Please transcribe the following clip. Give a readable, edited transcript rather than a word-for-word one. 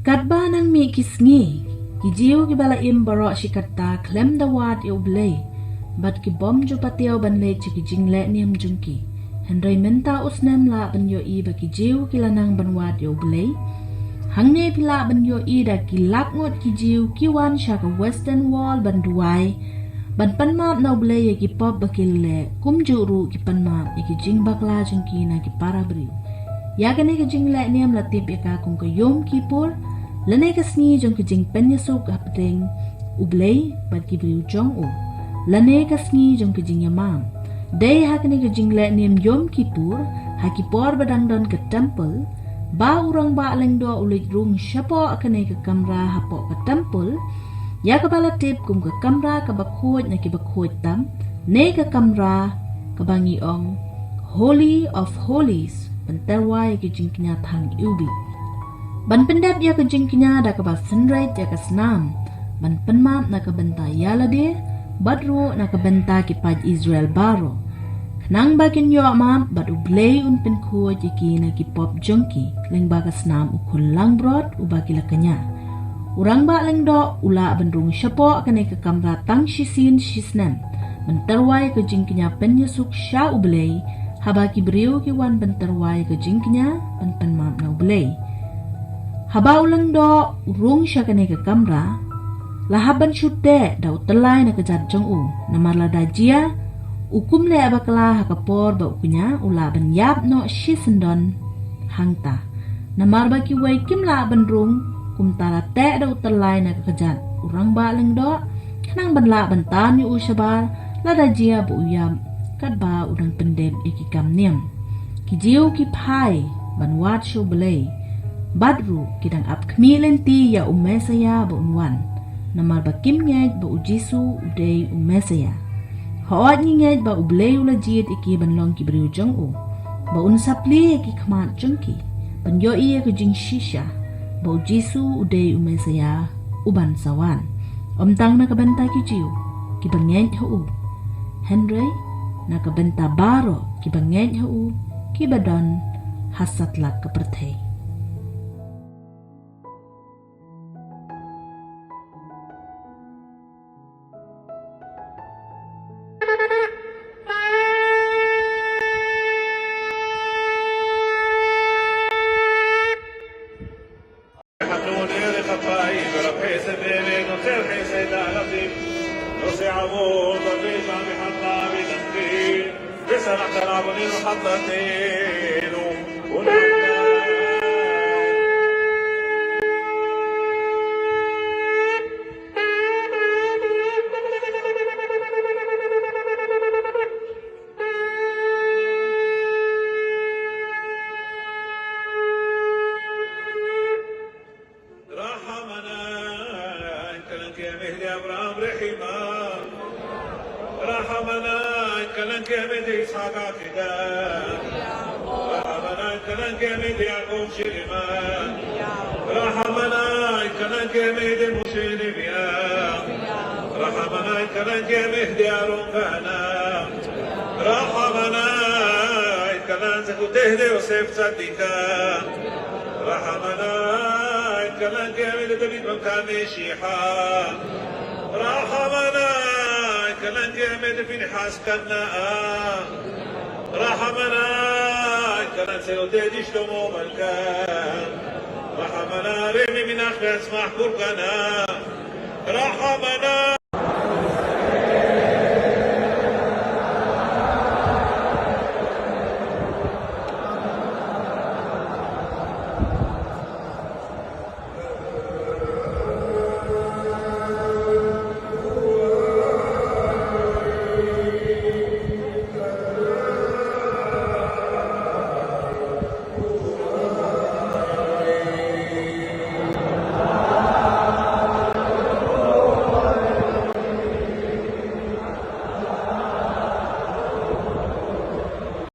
Kadba nang mi kisngi, kijiu ki bala im barok shikata klem dawat ya ublay, bat ki bom jo patio ban le ki jingle niam jungki. Henry menta usnem la ban yo i ba kijiu ki lanang ban wat ya ublay. Hangne pila ban yo i da ki lak ngot kijiu ki wan shaka western wall ban duai, ban panmap na ublay ya ki pop bakile kum juru ki panmap ya ki jing bakla jungki na ki para beriu. Ya kene ki jingle niam la tip ya ka kung ka yom kipur, Lane kasni jong kijing penyesuk apdeng ublay bad kibriu jong u. Lane kasni jong kijing yamam. Day hakni kijing le nim yom kipur hakipor badang don ke temple. Ba urang ba leng do ulit rung syapo akane ke kamra hapo ke temple. Ya kepala tip kum ke kamra ke bakhoj na ke bakhoj tam. Ne ke kamra ke bangi ong Holy of Holies. Penterwai kijing kenyatang ubi. Ban pendap ya ke jingkinya da ke ba sunrise ya ke senam. Ban penmap na ke benta yalade, badro na ke benta ki paj Israel baro. Kenang bakin yo amam bad ublay un penko jiki na ki pop jongki, leng ba ke senam ukul lang brod ubaki lakanya. Urang ba leng do ula bandrung syapo kene ke kamra tang shisin shisnem. Benterwai ke jingkinya penyesuk sya ublay, habaki beriu ki wan benterwai ke jingkinya ban penmap na ublay. Haba ulang do urung siya kene ke kamra, lahaban syute daw telay na kejat jong u, namarla dajia, ukum le abakala hakapor ba ukunya ulaban yap no shisendon hangta. Namar baki way kim laban rung, kum tala te daw telay na kejat, urang ba lang do, kanang banla bantan yu usyabar, la dajia ba uyam, kadba udang pendem ikikam niyam. Kijiu kipai, banwat syo belay, Badru kidang ap kmilenti ya umesaya ba unwan. Namar ba kimngej ba ujisu uday umesaya. Haot ngingej ba ublay ulajid iki banlong kibriu jong u. Ba unsapli iki kmat jongki. Ban yo iya kujing shisha. Ba ujisu uday umesaya uban sawan. Omtang nakabenta kijiu. Kibangej hu. Henry nakabenta baro kibangej hu. Kibadon hasatlak kepertay. رحمنا كان سيودي شلومو ملكان رحمنا رمي من أخي أسمح بركنا رحمنا